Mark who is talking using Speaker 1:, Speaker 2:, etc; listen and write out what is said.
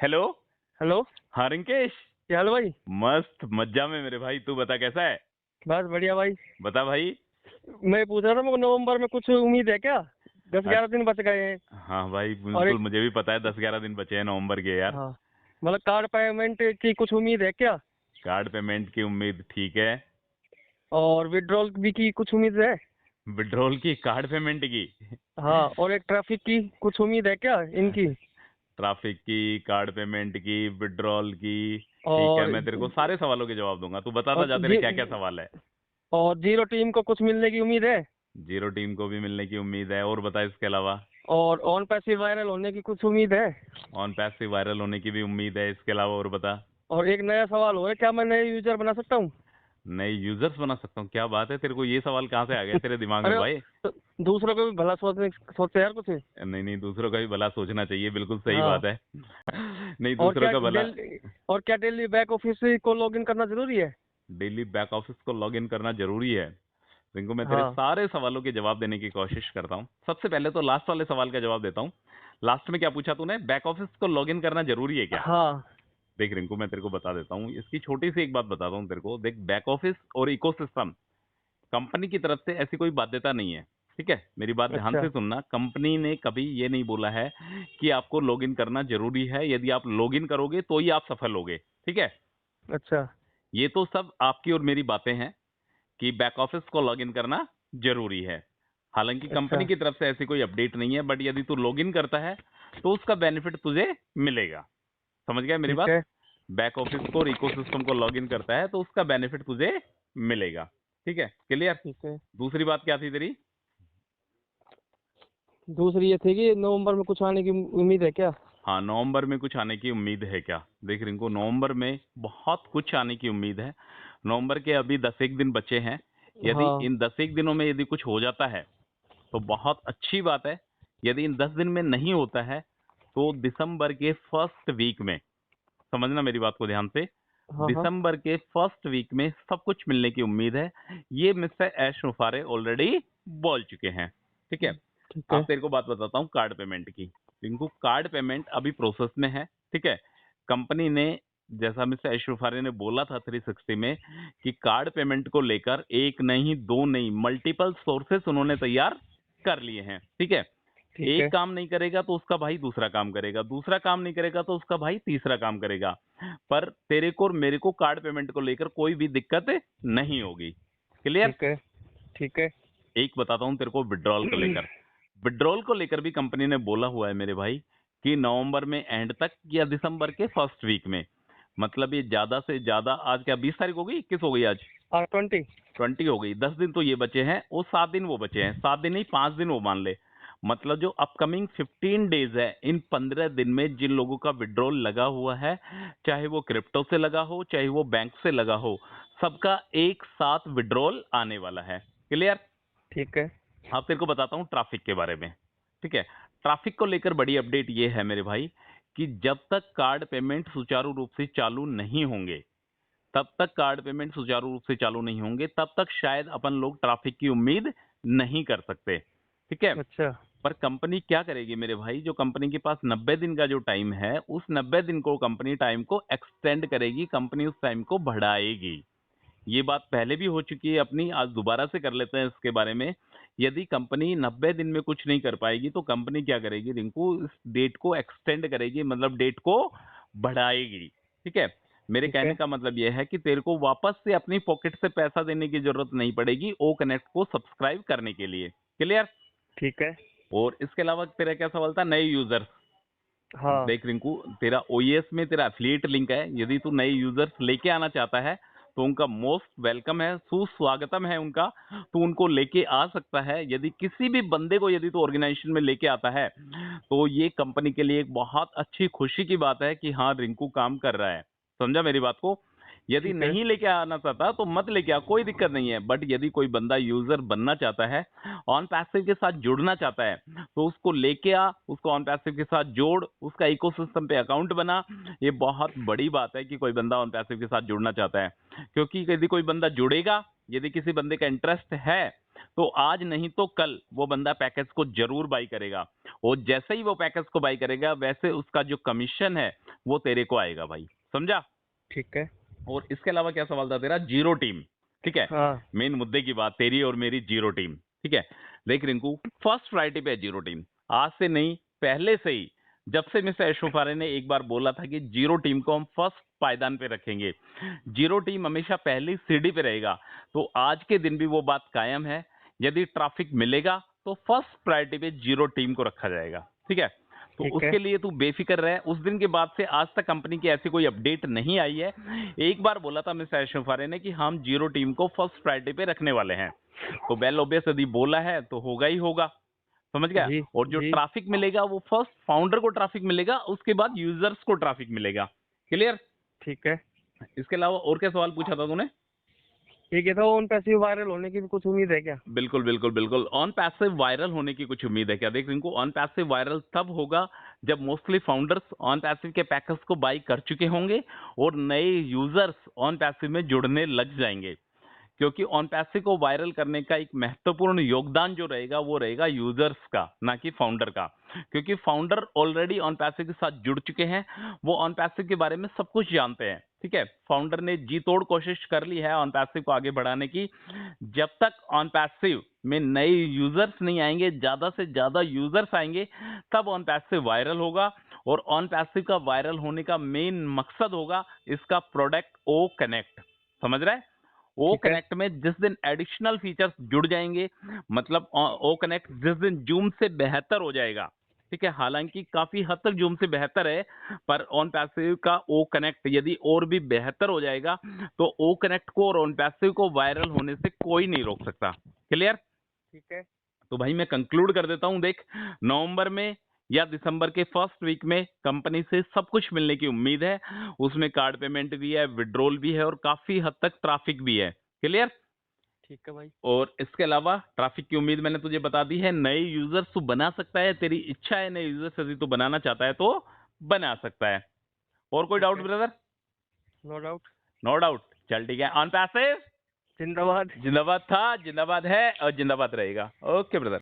Speaker 1: Hello.
Speaker 2: Hello.
Speaker 1: हाँ रिंकेश।
Speaker 2: क्या हाल भाई?
Speaker 1: मस्त मज्जा में मेरे भाई, तू बता कैसा है।
Speaker 2: बस बढ़िया भाई।
Speaker 1: बता भाई।
Speaker 2: मैं पूछ रहा था, मेरे को नवंबर में कुछ उम्मीद है क्या? दस
Speaker 1: अ-
Speaker 2: ग्यारह दिन बच गए हैं।
Speaker 1: हाँ भाई
Speaker 2: और
Speaker 1: बिल्कुल,
Speaker 2: एक,
Speaker 1: मुझे भी पता है 10-11 दिन बचे हैं नवंबर के यार।
Speaker 2: हाँ, मतलब कार्ड पेमेंट की कुछ उम्मीद है क्या?
Speaker 1: कार्ड पेमेंट की उम्मीद ठीक है।
Speaker 2: और विड्रॉल भी की कुछ उम्मीद है?
Speaker 1: विड्रॉल की, कार्ड पेमेंट की।
Speaker 2: हाँ, और एक ट्रैफिक की कुछ उम्मीद है क्या इनकी?
Speaker 1: ट्रैफिक की, कार्ड पेमेंट की, विड्रॉल की। ठीक है,
Speaker 2: और
Speaker 1: मैं तेरे को सारे सवालों के जवाब दूंगा, तू बताता
Speaker 2: और
Speaker 1: जा तेरे
Speaker 2: जी,
Speaker 1: क्या क्या सवाल है।
Speaker 2: और जीरो टीम को कुछ मिलने की उम्मीद है?
Speaker 1: जीरो टीम को भी मिलने की उम्मीद है, और बता इसके अलावा।
Speaker 2: और ऑन पैसिव वायरल होने की कुछ उम्मीद है?
Speaker 1: ऑन पैसिव वायरल होने की भी उम्मीद है, इसके अलावा और बता।
Speaker 2: और एक नया सवाल हो है, क्या मैं नए यूजर बना सकता हूँ?
Speaker 1: नए यूजर्स बना सकता हूँ? क्या बात है, तेरे को ये सवाल कहाँ से आ गया तेरे दिमाग में
Speaker 2: अरे,
Speaker 1: भाई।
Speaker 2: तो दूसरों को भी भला सोचते यार कुछ।
Speaker 1: नहीं नहीं, दूसरों का भी भला सोचना चाहिए, बिल्कुल सही
Speaker 2: हाँ।
Speaker 1: बात है। नहीं,
Speaker 2: और
Speaker 1: दूसरों
Speaker 2: क्या
Speaker 1: का भला।
Speaker 2: डेली बैक ऑफिस को लॉगिन करना जरूरी है?
Speaker 1: डेली बैक ऑफिस को लॉग इन करना जरूरी है। रिंकू, मैं तेरे
Speaker 2: हाँ।
Speaker 1: सारे सवालों के जवाब देने की कोशिश करता हूँ। सबसे पहले तो लास्ट वाले सवाल का जवाब देता हूँ। लास्ट में क्या पूछा तूने, बैक ऑफिस को लॉग इन करना जरूरी है क्या।
Speaker 2: हाँ।
Speaker 1: देख रिंकू, मैं तेरे को बता देता हूँ, इसकी छोटी सी एक बात बताता हूँ तेरे को। देख, बैक ऑफिस और इकोसिस्टम कंपनी की तरफ से ऐसी कोई बाध्यता नहीं है। ठीक है, मेरी बात ध्यान
Speaker 2: अच्छा।
Speaker 1: से सुनना। कंपनी ने कभी ये नहीं बोला है कि आपको लॉगिन करना जरूरी है, यदि आप लॉगिन करोगे तो ही आप सफल होगे। ठीक है,
Speaker 2: अच्छा।
Speaker 1: ये तो सब आपकी और मेरी बातें हैं कि बैक ऑफिस को लॉगिन करना जरूरी है। हालांकि
Speaker 2: अच्छा।
Speaker 1: कंपनी की तरफ से ऐसी कोई अपडेट नहीं है, बट यदि तू लॉगिन करता है तो उसका बेनिफिट तुझे मिलेगा। समझ गया मेरी
Speaker 2: ठीक
Speaker 1: बात।
Speaker 2: है।
Speaker 1: बैक ऑफिस को और इकोसिस्टम को लॉगिन करता है तो उसका बेनिफिट तुझे मिलेगा। ठीक है, क्लियर।
Speaker 2: ठीक है।
Speaker 1: दूसरी बात क्या थी तेरी।
Speaker 2: दूसरी ये थी कि नवंबर में कुछ आने की उम्मीद है क्या?
Speaker 1: हाँ, नवंबर में कुछ आने की उम्मीद है क्या। देख रिंकू, नवंबर में बहुत कुछ आने की उम्मीद है। नवंबर के अभी 10 एक दिन बचे हैं। यदि
Speaker 2: हाँ।
Speaker 1: इन 10 एक दिनों में यदि कुछ हो जाता है तो बहुत अच्छी बात है। यदि इन 10 दिन में नहीं होता है तो दिसंबर के फर्स्ट वीक में, समझना मेरी बात को ध्यान से,
Speaker 2: हाँ। हाँ।
Speaker 1: दिसंबर के फर्स्ट वीक में सब कुछ मिलने की उम्मीद है। ये मिस्टर ऐश मुफारे ऑलरेडी बोल चुके हैं। ठीक है।
Speaker 2: ठीक
Speaker 1: अब
Speaker 2: है।
Speaker 1: तेरे को बात बताता हूँ कार्ड पेमेंट की। इनको कार्ड पेमेंट अभी प्रोसेस में है। ठीक है, कंपनी ने, जैसा मिस्टर ऐश मुफारे ने बोला था 360 में, कि कार्ड पेमेंट को लेकर एक नहीं दो नहीं मल्टीपल सोर्सेस उन्होंने तैयार कर लिए हैं। ठीक है,
Speaker 2: ठीक
Speaker 1: एक
Speaker 2: है।
Speaker 1: काम नहीं करेगा तो उसका भाई दूसरा काम करेगा, दूसरा काम नहीं करेगा तो उसका भाई तीसरा काम करेगा। पर तेरे को और मेरे को कार्ड पेमेंट को लेकर कोई भी दिक्कत नहीं होगी। क्लियर।
Speaker 2: ठीक है। ठीक है।
Speaker 1: एक बताता हूं तेरे को विड्रॉल को लेकर। विड्रॉल को लेकर भी कंपनी ने बोला हुआ है मेरे भाई कि नवंबर में एंड तक या दिसंबर के फर्स्ट वीक में। मतलब ये ज्यादा से ज्यादा, आज क्या 20 तारीख हो गई, 21 हो गई आज।
Speaker 2: 20।
Speaker 1: 20 हो गई, 10 दिन तो ये बचे हैं, वो 7 दिन वो बचे हैं, 7 दिन नहीं 5 दिन वो मान ले। मतलब जो अपकमिंग 15 डेज है, इन 15 दिन में जिन लोगों का विड्रॉल लगा हुआ है, चाहे वो क्रिप्टो से लगा हो चाहे वो बैंक से लगा हो, सबका एक साथ विड्रॉल आने वाला है। क्लियर।
Speaker 2: ठीक है।
Speaker 1: अब तेरे को बताता हूँ ट्रैफिक के बारे में। ठीक है, ट्रैफिक को लेकर बड़ी अपडेट ये है मेरे भाई कि जब तक कार्ड पेमेंट सुचारू रूप से चालू नहीं होंगे, तब तक कार्ड पेमेंट सुचारू रूप से चालू नहीं होंगे, तब तक शायद अपन लोग ट्रैफिक की उम्मीद नहीं कर सकते। ठीक है,
Speaker 2: अच्छा।
Speaker 1: पर कंपनी क्या करेगी मेरे भाई, जो कंपनी के पास 90 दिन का जो टाइम है, उस 90 दिन को कंपनी टाइम को एक्सटेंड करेगी, कंपनी उस टाइम को बढ़ाएगी। ये बात पहले भी हो चुकी है अपनी, आज दोबारा से कर लेते हैं इसके बारे में। यदि कंपनी 90 दिन में कुछ नहीं कर पाएगी तो कंपनी क्या करेगी रिंकू, इस डेट को एक्सटेंड करेगी, मतलब डेट को बढ़ाएगी। ठीक है, मेरे
Speaker 2: ठीक
Speaker 1: कहने
Speaker 2: है।
Speaker 1: का मतलब यह है कि तेरे को वापस से अपनी पॉकेट से पैसा देने की जरूरत नहीं पड़ेगी ओ कनेक्ट को सब्सक्राइब करने के लिए। क्लियर।
Speaker 2: ठीक है।
Speaker 1: और इसके अलावा तेरा क्या सवाल था, नए यूजर्स।
Speaker 2: हाँ।
Speaker 1: देख रिंकू, तेरा ओईएस में तेरा एफिलिएट लिंक है, यदि तू नए यूजर्स लेके आना चाहता है तो उनका मोस्ट वेलकम है, सुस्वागतम है उनका। तो उनको लेके आ सकता है, यदि किसी भी बंदे को यदि तो ऑर्गेनाइजेशन में लेके आता है तो ये कंपनी के लिए एक बहुत अच्छी खुशी की बात है कि हाँ रिंकू काम कर रहा है। समझा मेरी बात को। यदि
Speaker 2: ठीक है।
Speaker 1: नहीं लेके आना चाहता तो मत लेके आ, कोई दिक्कत नहीं है। बट यदि कोई बंदा यूजर बनना चाहता है, ऑन पैसिव के साथ जुड़ना चाहता है, तो उसको लेके आ, उसको ऑन पैसिव के साथ जोड़, उसका इकोसिस्टम पे अकाउंट बना। ये बहुत बड़ी बात है कि कोई बंदा ऑन पैसिव के साथ जुड़ना चाहता है, क्योंकि यदि कोई बंदा जुड़ेगा, यदि किसी बंदे का इंटरेस्ट है, तो आज नहीं तो कल वो बंदा पैकेज को जरूर बाई करेगा। और जैसे ही वो पैकेज को बाई करेगा, वैसे उसका जो कमीशन है वो तेरे को आएगा भाई, समझा।
Speaker 2: ठीक है।
Speaker 1: और इसके अलावा क्या सवाल था तेरा, जीरो टीम, ठीक है।
Speaker 2: हाँ।
Speaker 1: मेन मुद्दे की बात, तेरी और मेरी जीरो टीम, ठीक है। देख रिंकू, फर्स्ट प्रायोरिटी पे है जीरो टीम, आज से नहीं पहले से ही। जब से मिस्टर एशोफारे ने एक बार बोला था कि जीरो टीम को हम फर्स्ट पायदान पे रखेंगे, जीरो टीम हमेशा पहली सीढ़ी पे रहेगा, तो आज के दिन भी वो बात कायम है। यदि ट्रैफिक मिलेगा तो फर्स्ट प्रायोरिटी पे जीरो टीम को रखा जाएगा, ठीक है। तो
Speaker 2: ठीक है।
Speaker 1: उसके लिए तू बेफिक्र रहे। उस दिन के बाद से आज तक कंपनी की ऐसी कोई अपडेट नहीं आई है। एक बार बोला था मिस्टर एशोफारे ने कि हम जीरो टीम को फर्स्ट प्रायोरिटी पे रखने वाले हैं, तो वेल ऑब्वियस यदि बोला है तो होगा ही होगा, समझ गया।
Speaker 2: जी
Speaker 1: और जो
Speaker 2: जी।
Speaker 1: ट्रैफिक मिलेगा वो फर्स्ट फाउंडर को ट्रैफिक मिलेगा, उसके बाद यूजर्स को ट्रैफिक मिलेगा। क्लियर।
Speaker 2: ठीक है।
Speaker 1: इसके अलावा और क्या सवाल पूछा था तूने।
Speaker 2: ठीक है, तो ऑन पैसिव वायरल होने की भी कुछ उम्मीद है क्या?
Speaker 1: बिल्कुल बिल्कुल बिल्कुल, ऑन पैसिव वायरल होने की कुछ उम्मीद है क्या। देख इनको, ऑन पैसिव वायरल तब होगा जब मोस्टली फाउंडर्स ऑन पैसिव के पैकेज को बाई कर चुके होंगे और नए यूजर्स ऑन पैसिव में जुड़ने लग जाएंगे। क्योंकि ऑन पैसिव को वायरल करने का एक महत्वपूर्ण योगदान जो रहेगा वो रहेगा यूजर्स का, ना कि फाउंडर का। क्योंकि फाउंडर ऑलरेडी ऑन पैसिव के साथ जुड़ चुके हैं, वो ऑन पैसिव के बारे में सब कुछ जानते हैं, ठीक है। फाउंडर ने जी तोड़ कोशिश कर ली है ऑन पैसिव को आगे बढ़ाने की। जब तक ऑन पैसिव में नए यूजर्स नहीं आएंगे, ज्यादा से ज्यादा यूजर्स आएंगे, तब ऑन पैसिव वायरल होगा। और ऑन पैसिव का वायरल होने का मेन मकसद होगा इसका प्रोडक्ट ओ कनेक्ट, समझ रहा है। ओ
Speaker 2: ठीक है।
Speaker 1: कनेक्ट में जिस दिन एडिशनल फीचर्स जुड़ जाएंगे, मतलब ओ कनेक्ट जिस दिन जूम से बेहतर हो जाएगा, ठीक है। हालांकि काफी हद तक जूम से बेहतर है, पर ऑन पैसिव का ओ कनेक्ट यदि और भी बेहतर हो जाएगा तो ओ कनेक्ट को और ऑन पैसिव को वायरल होने से कोई नहीं रोक सकता। क्लियर।
Speaker 2: ठीक है।
Speaker 1: तो भाई मैं कंक्लूड कर देता हूं। देख, नवंबर में या दिसंबर के फर्स्ट वीक में कंपनी से सब कुछ मिलने की उम्मीद है। उसमें कार्ड पेमेंट भी है, विड्रॉल भी है और काफी हद तक ट्रैफिक भी है। क्लियर।
Speaker 2: ठीक है भाई।
Speaker 1: और इसके अलावा ट्रैफिक की उम्मीद मैंने तुझे बता दी है। नए यूजर्स तू बना सकता है, तेरी इच्छा है, नए यूजर्स यदि तू बनाना चाहता है तो बना सकता है। और कोई
Speaker 2: ठीक
Speaker 1: डाउट
Speaker 2: है।
Speaker 1: Brother.
Speaker 2: No doubt.
Speaker 1: No doubt. चल ठीक है, ऑन पैसिव
Speaker 2: जिंदाबाद।
Speaker 1: जिंदाबाद था, जिंदाबाद है और जिंदाबाद रहेगा। Okay brother.